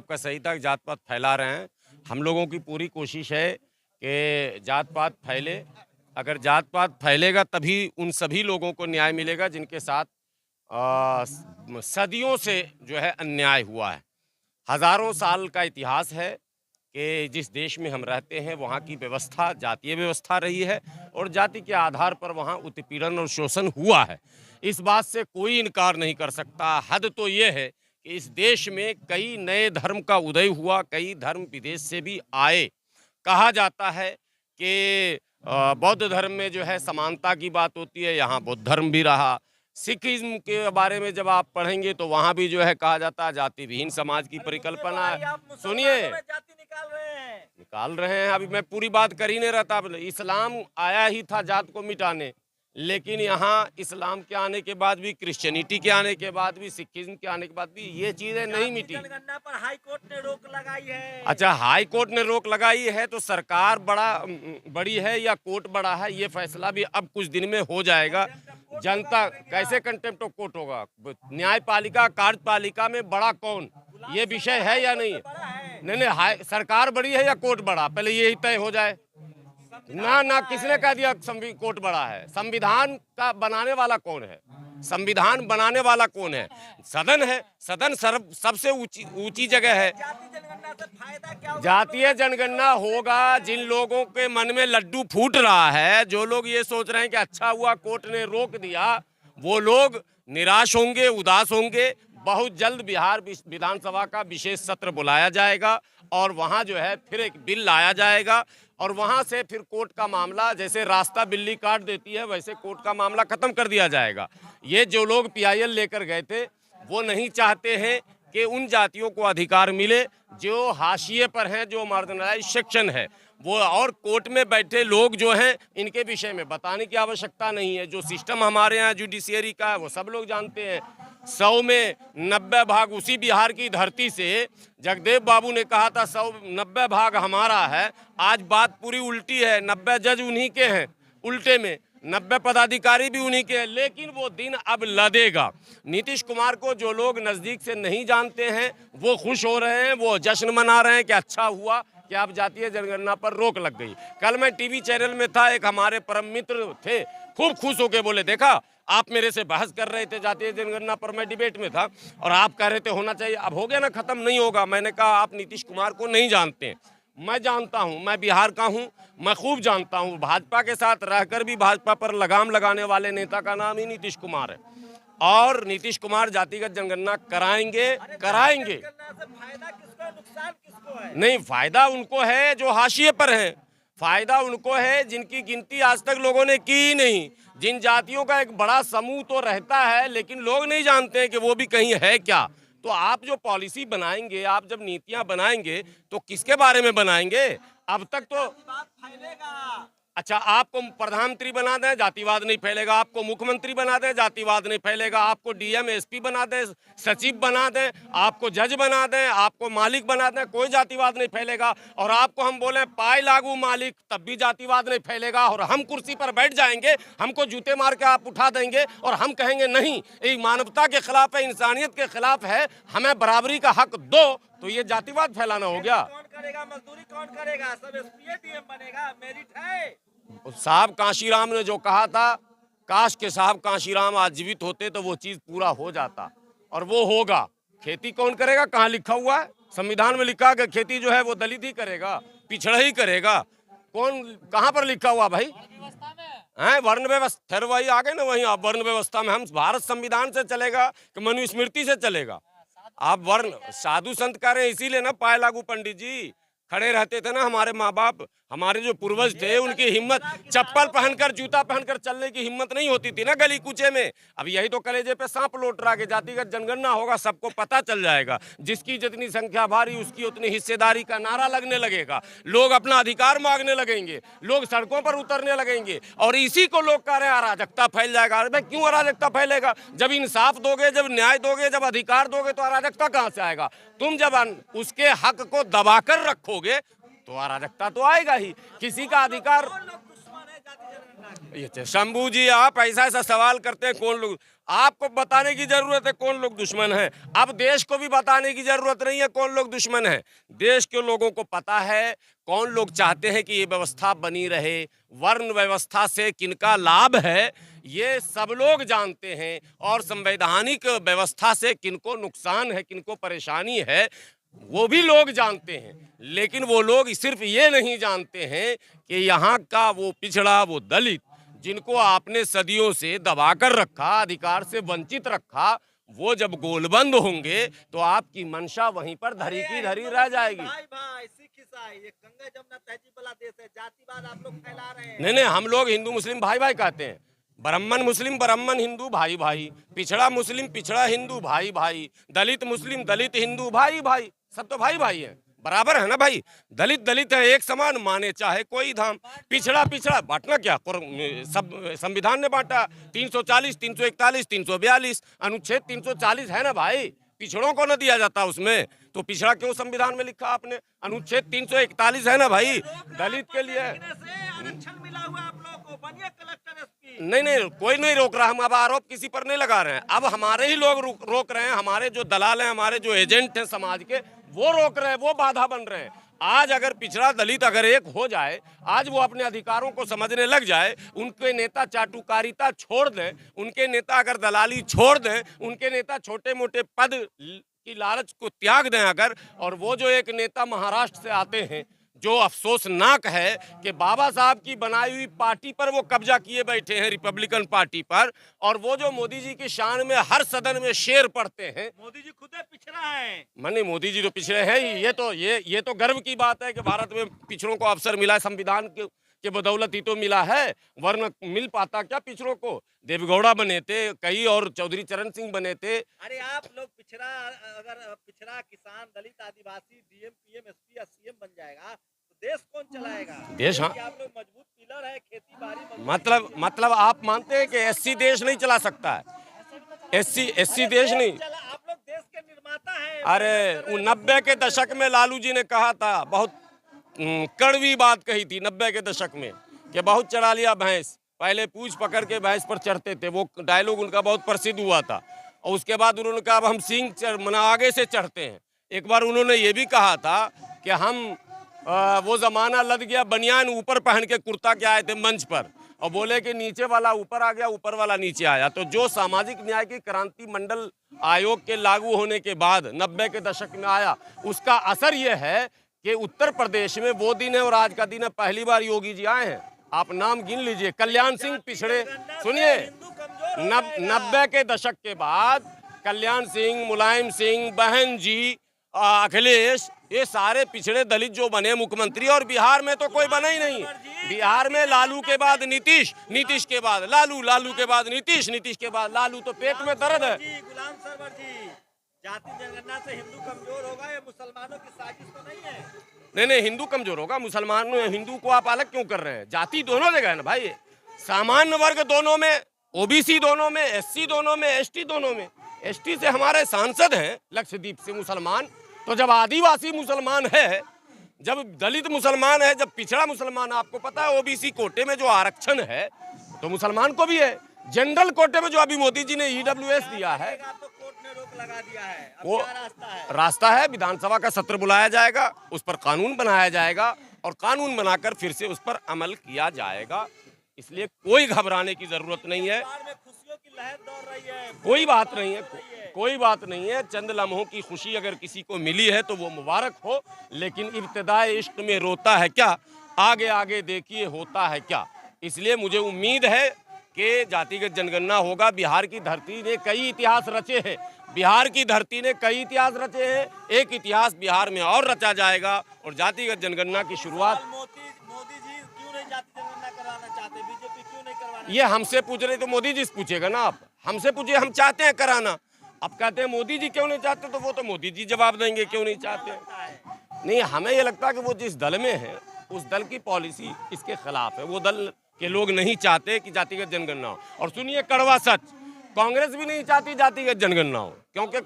आपका सही था कि जात पात फैला रहे हैं। हम लोगों की पूरी कोशिश है कि जात पात फैले। अगर जात पात फैलेगा तभी उन सभी लोगों को न्याय मिलेगा जिनके साथ सदियों से जो है अन्याय हुआ है। हजारों साल का इतिहास है कि जिस देश में हम रहते हैं वहाँ की व्यवस्था जातीय व्यवस्था रही है और जाति के आधार पर वहाँ उत्पीड़न और शोषण हुआ है। इस बात से कोई इनकार नहीं कर सकता। हद तो ये है कि इस देश में कई नए धर्म का उदय हुआ, कई धर्म विदेश से भी आए। कहा जाता है कि बौद्ध धर्म में जो है समानता की बात होती है, यहाँ बौद्ध धर्म भी रहा। सिखिज्म के बारे में जब आप पढ़ेंगे तो वहाँ भी जो है कहा जाता है जाति विहीन समाज की परिकल्पना है। सुनिए, निकाल रहे हैं, अभी मैं पूरी बात कर ही नहीं रहा था। इस्लाम आया ही था जात को मिटाने, लेकिन यहाँ इस्लाम के आने के बाद भी, क्रिश्चियनिटी के आने के बाद भी, सिखिज्म के आने के बाद भी ये चीजें नहीं मिटी। जनगणना पर हाई कोर्ट ने रोक लगाई है। अच्छा, हाई कोर्ट ने रोक लगाई है तो सरकार बड़ी है या कोर्ट बड़ा है, ये फैसला भी अब कुछ दिन में हो जाएगा। जनता कैसे कंटेम्प्ट ऑफ कोर्ट होगा? न्यायपालिका कार्यपालिका में बड़ा कौन, ये विषय है या नहीं? नहीं, सरकार बड़ी है या कोर्ट बड़ा, पहले यही तय हो जाए ना। किसने कह दिया कोर्ट बड़ा है? संविधान का बनाने वाला कौन है? संविधान बनाने वाला कौन है? सदन है। सदन सबसे ऊंची जगह है। जातीय जनगणना होगा जिन लोगों के मन में लड्डू फूट रहा है, जो लोग ये सोच रहे हैं कि अच्छा हुआ कोर्ट ने रोक दिया, वो लोग निराश होंगे, उदास होंगे। बहुत जल्द बिहार विधानसभा का विशेष सत्र बुलाया जाएगा और वहां जो है फिर एक बिल लाया जाएगा और वहां से फिर कोर्ट का मामला, जैसे रास्ता बिल्ली काट देती है वैसे कोर्ट का मामला खत्म कर दिया जाएगा। ये जो लोग पीआईएल लेकर गए थे वो नहीं चाहते हैं कि उन जातियों को अधिकार मिले जो हाशिए पर हैं, जो मार्जिनलाइज्ड सेक्शन है वो। और कोर्ट में बैठे लोग जो हैं इनके विषय में बताने की आवश्यकता नहीं है। जो सिस्टम हमारे यहाँ जुडिशियरी का है वो सब लोग जानते हैं। 100 में 90 भाग उसी बिहार की धरती से जगदेव बाबू ने कहा था 90 भाग हमारा है। आज बात पूरी उल्टी है, 90 जज उन्हीं के हैं, उल्टे में 90 पदाधिकारी भी उन्हीं के हैं। लेकिन वो दिन अब लदेगा। नीतीश कुमार को जो लोग नज़दीक से नहीं जानते हैं वो खुश हो रहे हैं, वो जश्न मना रहे हैं कि अच्छा हुआ कि अब जातीय जनगणना पर रोक लग गई। कल मैं टीवी चैनल में था, एक हमारे परम मित्र थे, खूब खुश होकर बोले, देखा आप मेरे से बहस कर रहे थे जातीय जनगणना पर, मैं डिबेट में था और आप कह रहे थे होना चाहिए, अब हो गया ना, खत्म नहीं होगा। मैंने कहा आप नीतीश कुमार को नहीं जानते, मैं जानता हूं, मैं बिहार का हूं, मैं खूब जानता हूं। भाजपा के साथ रहकर भी भाजपा पर लगाम लगाने वाले नेता का नाम ही नीतीश कुमार है और नीतीश कुमार जातिगत जनगणना कराएंगे। नहीं, फायदा उनको है जो हाशिए पर हैं, फायदा उनको है जिनकी गिनती आज तक लोगों ने की ही नहीं। जिन जातियों का एक बड़ा समूह तो रहता है लेकिन लोग नहीं जानते हैं कि वो भी कहीं है क्या। तो आप जो पॉलिसी बनाएंगे, आप जब नीतियां बनाएंगे तो किसके बारे में बनाएंगे? अब तक तो अच्छा, आपको प्रधानमंत्री बना दें जातिवाद नहीं फैलेगा, आपको मुख्यमंत्री बना दें जातिवाद नहीं फैलेगा, आपको डीएम एसपी बना दें, सचिव बना दें, आपको जज बना दें, आपको मालिक बना दें, कोई जातिवाद नहीं फैलेगा। और आपको हम बोले पाए लागू मालिक, तब भी जातिवाद नहीं फैलेगा। और हम कुर्सी पर बैठ जाएंगे, हमको जूते मार के आप उठा देंगे और हम कहेंगे नहीं ये मानवता के खिलाफ है, इंसानियत के खिलाफ है, हमें बराबरी का हक दो, तो ये जातिवाद फैलाना हो गया। कौन करेगा? मजदूरी कौन करेगा? सब एसपी डीएम बनेगा, मेरिट है। साहब कांशीराम ने जो कहा था, काश के साहब कांशीराम आज जीवित होते तो वो चीज पूरा हो जाता और वो होगा। खेती कौन करेगा? कहाँ लिखा हुआ है? संविधान में लिखा है कि खेती जो है वो दलित ही करेगा, पिछड़ा ही करेगा। कौन, कहाँ पर लिखा हुआ भाई? हैं वर्ण व्यवस्था, फिर वही आ गए ना वहीं। आप वर्ण व्यवस्था में हम भारत संविधान से चलेगा कि मनुस्मृति से चलेगा? आप वर्ण साधु संत कह रहे हैं, इसीलिए ना पाए लागू पंडित जी खड़े रहते थे ना। हमारे माँ बाप, हमारे जो पूर्वज थे, उनकी हिम्मत, चप्पल पहनकर जूता पहनकर चलने की हिम्मत नहीं होती थी ना गली कूचे में। अब यही तो कलेजे पे सांप लौट रहा कि जातिगत जनगणना होगा, सबको पता चल जाएगा, जिसकी जितनी संख्या भारी उसकी उतनी हिस्सेदारी का नारा लगने लगेगा, लोग अपना अधिकार मांगने लगेंगे, लोग सड़कों पर उतरने लगेंगे और इसी को लोग कह रहे हैं अराजकता फैल जाएगा। अरे भाई क्यों अराजकता फैलेगा? जब इंसाफ दोगे, जब न्याय दोगे, जब अधिकार दोगे तो अराजकता कहाँ से आएगा? तुम जब उसके हक को दबाकर रखोगे तो अराजकता तो आएगा ही। किसी का अधिकार, शंभू जी आप ऐसा सवाल करते हैं, कौन लोग? आपको बताने की जरूरत है कौन लोग दुश्मन हैं। अब देश को भी बताने की जरूरत नहीं है कौन लोग दुश्मन हैं। देश के लोगों को पता है कौन लोग चाहते हैं कि ये व्यवस्था बनी रहे, वर्ण व्यवस्था से किनका लाभ है ये सब लोग जानते हैं, और संवैधानिक व्यवस्था से किनको नुकसान है, किनको परेशानी है, वो भी लोग जानते हैं। लेकिन वो लोग सिर्फ ये नहीं जानते हैं कि यहाँ का वो पिछड़ा, वो दलित जिनको आपने सदियों से दबाकर रखा, अधिकार से वंचित रखा, वो जब गोलबंद होंगे तो आपकी मंशा वहीं पर धरी की धरी रह जाएगी। भाई भाई सिख ईसाई ये गंगा जमुना तहजीब वाला देश है, जातिवाद आप लोग फैला रहे हैं। नहीं, हम लोग हिंदू मुस्लिम भाई भाई कहते हैं। ब्राह्मण मुस्लिम, ब्राह्मण हिंदू भाई भाई, पिछड़ा मुस्लिम पिछड़ा हिंदू भाई भाई, दलित मुस्लिम दलित हिंदू भाई भाई, सब तो भाई भाई है, बराबर है ना भाई। दलित दलित है, एक समान माने चाहे कोई धाम। पिछड़ा पिछड़ा बांटना क्या, सब संविधान ने बांटा 340 341 342 अनुच्छेद 340 है ना भाई। पिछड़ों को न दिया जाता उसमें, तो पिछड़ा क्यों संविधान में लिखा आपने? अनुच्छेद 341 है ना भाई दलित के लिए। आरक्षण मिला हुआ आप लोगों को, बनिए कलेक्टर एसपी। नहीं, कोई नहीं रोक रहा। हम अब आरोप किसी पर नहीं लगा रहे हैं, अब हमारे ही लोग रोक रहे हैं। हमारे जो दलाल हैं, हमारे जो एजेंट हैं समाज के, वो रोक रहे हैं, वो बाधा बन रहे हैं। आज अगर पिछड़ा दलित अगर एक हो जाए, आज वो अपने अधिकारों को समझने लग जाए, उनके नेता चाटुकारिता छोड़ दें, उनके नेता अगर दलाली छोड़ दें, उनके नेता छोटे मोटे पद की लालच को त्याग दें अगर, और वो जो एक नेता महाराष्ट्र से आते हैं जो अफसोसनाक है कि बाबा साहब की बनाई हुई पार्टी पर वो कब्जा किए बैठे हैं, रिपब्लिकन पार्टी पर, और वो जो मोदी जी की शान में हर सदन में शेर पढ़ते हैं। मोदी जी खुद पिछड़ा है। माने मोदी जी तो पिछड़े हैं ही। ये तो गर्व की बात है कि भारत में पिछड़ों को अवसर मिला है, संविधान के बदौलत ही तो मिला है, वरना मिल पाता क्या पिछड़ों को? देवगौड़ा बने थे कई, और चौधरी चरण सिंह बने थे। अरे आप लोग पिछड़ा, अगर पिछड़ा किसान दलित आदिवासी डीएम पीएम एसपी या सीएम बन जाएगा तो देश कौन चलाएगा? देश, हाँ, आप लोग मजबूत पिलर है, खेती बाड़ी। मतलब आप मानते हैं कि एससी देश नहीं चला सकता है? एससी देश नहीं। आप लोग देश के निर्माता हैं। अरे 90 के दशक में लालू जी ने कहा था, बहुत कड़वी बात कही थी 90 के दशक में, कि बहुत चढ़ा लिया भैंस। पहले पूंछ पकड़ के भैंस पर चढ़ते थे, वो डायलॉग उनका बहुत प्रसिद्ध हुआ था। और उसके बाद उन्होंने कहा अब हम सींग आगे से चढ़ते हैं। एक बार उन्होंने ये भी कहा था कि हम वो जमाना लद गया, बनियान ऊपर पहन के कुर्ता के आए थे मंच पर, और बोले कि नीचे वाला ऊपर आ गया, ऊपर वाला नीचे आया। तो जो सामाजिक न्याय की क्रांति मंडल आयोग के लागू होने के बाद 90 के दशक में आया, उसका असर ये है कि उत्तर प्रदेश में वो दिन है और आज का दिन है, पहली बार योगी जी आए हैं। आप नाम गिन लीजिए, कल्याण सिंह पिछड़े, सुनिए, 90 के दशक के बाद कल्याण सिंह, मुलायम सिंह, बहन जी, अखिलेश, ये सारे पिछड़े दलित जो बने मुख्यमंत्री, और बिहार में तो कोई बना ही नहीं। बिहार में लालू के बाद नीतीश, नीतीश के बाद लालू, लालू के बाद नीतीश, नीतीश के बाद लालू। तो पेट में दर्द है। गुलाम सरवर जी, जाति जनगणना से हिंदू कमजोर होगा, ये मुसलमानों की साजिश तो नहीं है? नहीं, हिंदू कमजोर होगा, मुसलमान हिंदू को आप अलग क्यों कर रहे हैं? जाति दोनों जगह है ना भाई, सामान्य वर्ग दोनों में, ओबीसी दोनों में, एससी दोनों में, एसटी दोनों में। एसटी से हमारे सांसद हैं लक्षद्वीप से मुसलमान, तो जब आदिवासी मुसलमान है, जब दलित मुसलमान है, जब पिछड़ा मुसलमान, आपको पता है ओबीसी कोटे में जो आरक्षण है तो मुसलमान को भी है। जनरल कोटे में जो अभी मोदी जी ने ईडब्ल्यूएस दिया है, तो कोर्ट ने रोक लगा दिया है। अब वो क्या रास्ता है, विधानसभा का सत्र बुलाया जाएगा, उस पर कानून बनाया जाएगा, और कानून बनाकर फिर से उस पर अमल किया जाएगा। इसलिए कोई घबराने की जरूरत नहीं है, खुशियों की लहर दौड़ रही है। कोई बात नहीं है, कोई बात नहीं है। चंद लम्हों की खुशी अगर किसी को मिली है तो वो मुबारक हो, लेकिन इब्तिदाए इश्क में रोता है क्या, आगे आगे देखिए होता है क्या। इसलिए मुझे उम्मीद है कि जातिगत जनगणना होगा। बिहार की धरती ने कई इतिहास रचे हैं, बिहार की धरती ने कई इतिहास रचे हैं, एक इतिहास बिहार में और रचा जाएगा, और जातिगत जनगणना की शुरुआत। मोदी जी क्यों नहीं जाति जनगणना करवाना चाहते, बीजेपी क्यों नहीं करवाना? ये हमसे पूछ रहे तो मोदी जी से पूछेगा ना, आप हमसे पूछिए, हम चाहते हैं कराना। अब कहते हैं मोदी जी क्यों नहीं चाहते, तो वो तो मोदी जी जवाब देंगे क्यों नहीं चाहते। नहीं, हमें ये लगता है कि वो जिस दल में है उस दल की पॉलिसी इसके खिलाफ है, वो दल के लोग नहीं चाहते कि जातिगत जनगणना हो। और सुनिए कड़वा सच, कांग्रेस भी नहीं चाहती जातिगत जनगणना हो, क्योंकि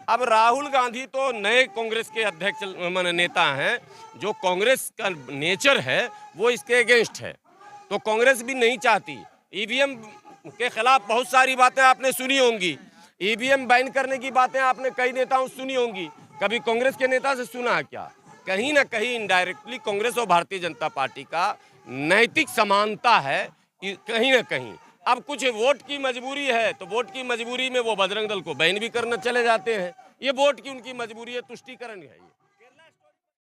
अब राहुल गांधी तो नए कांग्रेस के अध्यक्ष नेता हैं, जो कांग्रेस का नेचर है वो इसके अगेंस्ट है, तो कांग्रेस भी नहीं चाहती। ईवीएम के खिलाफ बहुत सारी बातें आपने सुनी होंगी। ईवीएम बैन करने की बातें आपने कई नेताओं से सुनी होंगी। कभी कांग्रेस के नेता से सुना है क्या? कहीं ना कहीं इनडायरेक्टली कांग्रेस और भारतीय जनता पार्टी का नैतिक समानता है कहीं ना कहीं। अब कुछ वोट की मजबूरी है तो वोट की मजबूरी में वो बजरंग दल को बैन भी करना चले जाते हैं। ये वोट की उनकी मजबूरी है, तुष्टीकरण है ये।